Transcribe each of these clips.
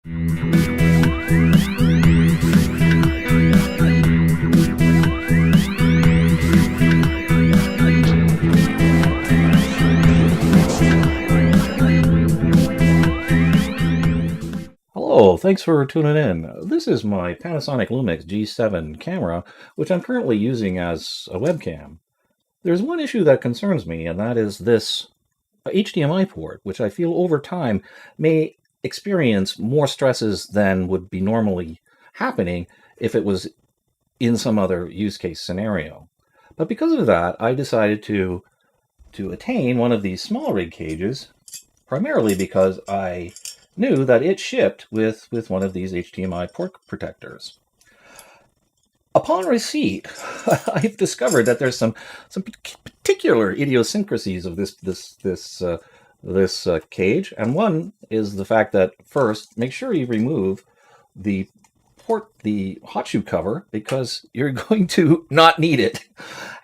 Hello, thanks for tuning in. This is my Panasonic Lumix G7 camera, which I'm currently using as a webcam. There's one issue that concerns me, and that is this HDMI port, which I feel over time may experience more stresses than would be normally happening if it was in some other use case scenario. But because of that, I decided to attain one of these SmallRig cages, primarily because I knew that it shipped with one of these HDMI port protectors. Upon receipt, I've discovered that there's some particular idiosyncrasies of this cage, and one is the fact that first, make sure you remove the hot shoe cover, because you're going to not need it.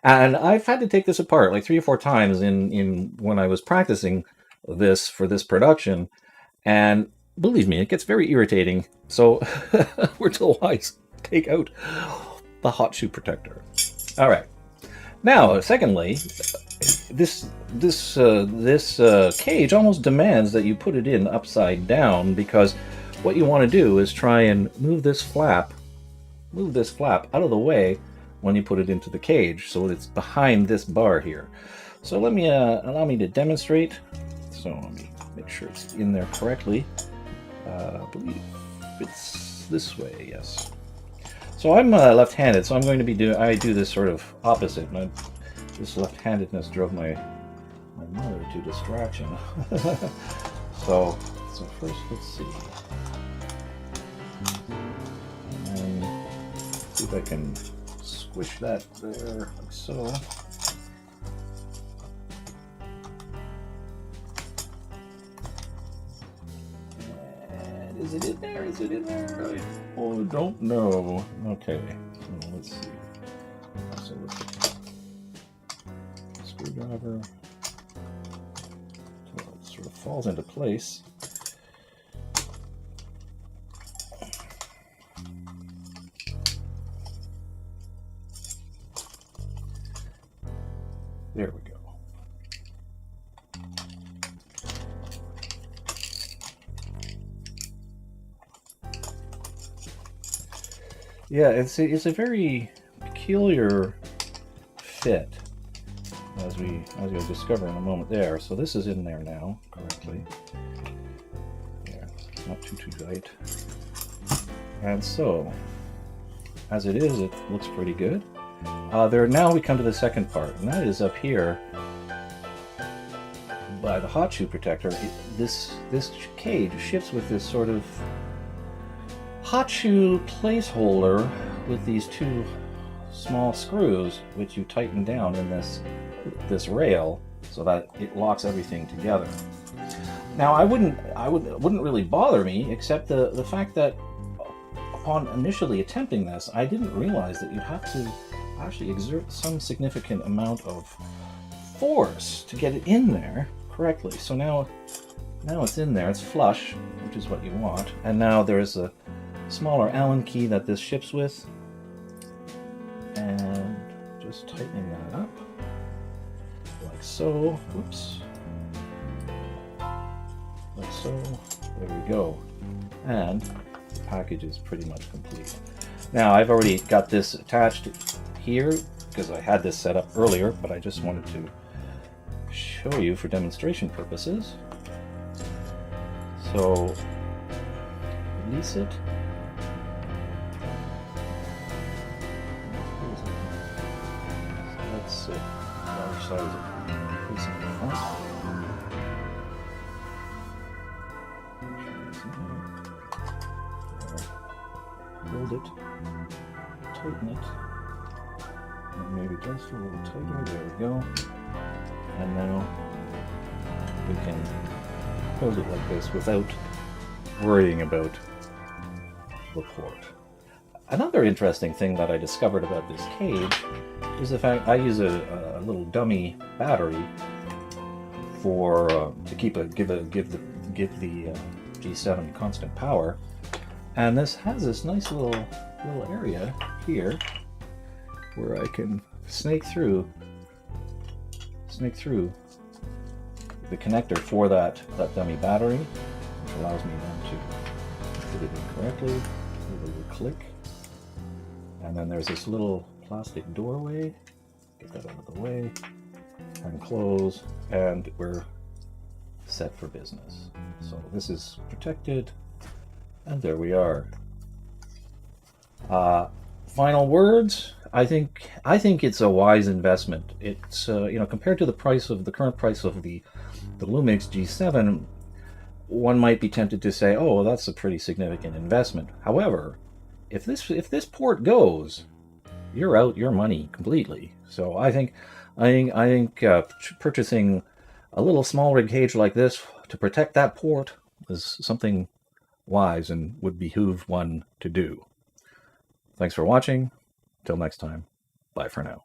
And I've had to take this apart like 3 or 4 times in when I was practicing this for this production, and believe me, it gets very irritating. So we're to wise take out the hot shoe protector. All right. Now, secondly, this cage almost demands that you put it in upside down, because what you want to do is try and move this flap out of the way when you put it into the cage, so it's behind this bar here. So let me allow me to demonstrate. So let me make sure it's in there correctly. I believe it's this way, yes. So I'm left-handed, so I'm going to be I do this sort of opposite. This left-handedness drove my mother to distraction. So first, let's see. And see if I can squish that there, like so. Is it in there? Is it in there? I don't know. Okay, so let's see. So let's see. Screwdriver. So it sort of falls into place. There we go. Yeah, it's a very peculiar fit, as you'll discover in a moment there. So this is in there now correctly. Yeah, not too tight. And so, as it is, it looks pretty good. Now we come to the second part, and that is up here by the hot shoe protector. This cage ships with this sort of hot shoe placeholder with these 2 small screws, which you tighten down in this rail so that it locks everything together. Now, it wouldn't really bother me, except the fact that upon initially attempting this, I didn't realize that you'd have to actually exert some significant amount of force to get it in there correctly. So now it's in there, it's flush, which is what you want, and now there's a smaller Allen key that this ships with, and just tightening that up like so. Oops, like so. There we go, and the package is pretty much complete. Now, I've already got this attached here because I had this set up earlier, but I just wanted to show you for demonstration purposes. So release it. Let's see, large size of facing the front. Hold it, tighten it, and maybe just a little tighter. There we go. And now we can hold it like this without worrying about the port. Another interesting thing that I discovered about this cage is the fact I use a little dummy battery for to give the G7 constant power. And this has this nice little area here where I can snake through the connector for that dummy battery, which allows me then to put it in correctly with a little click. And then there's this little plastic doorway. Get that out of the way and close, and we're set for business. So this is protected, and there we are. Final words. I think it's a wise investment. It's compared to the current price of the Lumix G7, one might be tempted to say, oh, well, that's a pretty significant investment. However, if this port goes, you're out your money completely. So I think purchasing a little SmallRig cage like this to protect that port is something wise and would behoove one to do. Thanks for watching. Till next time, bye for now.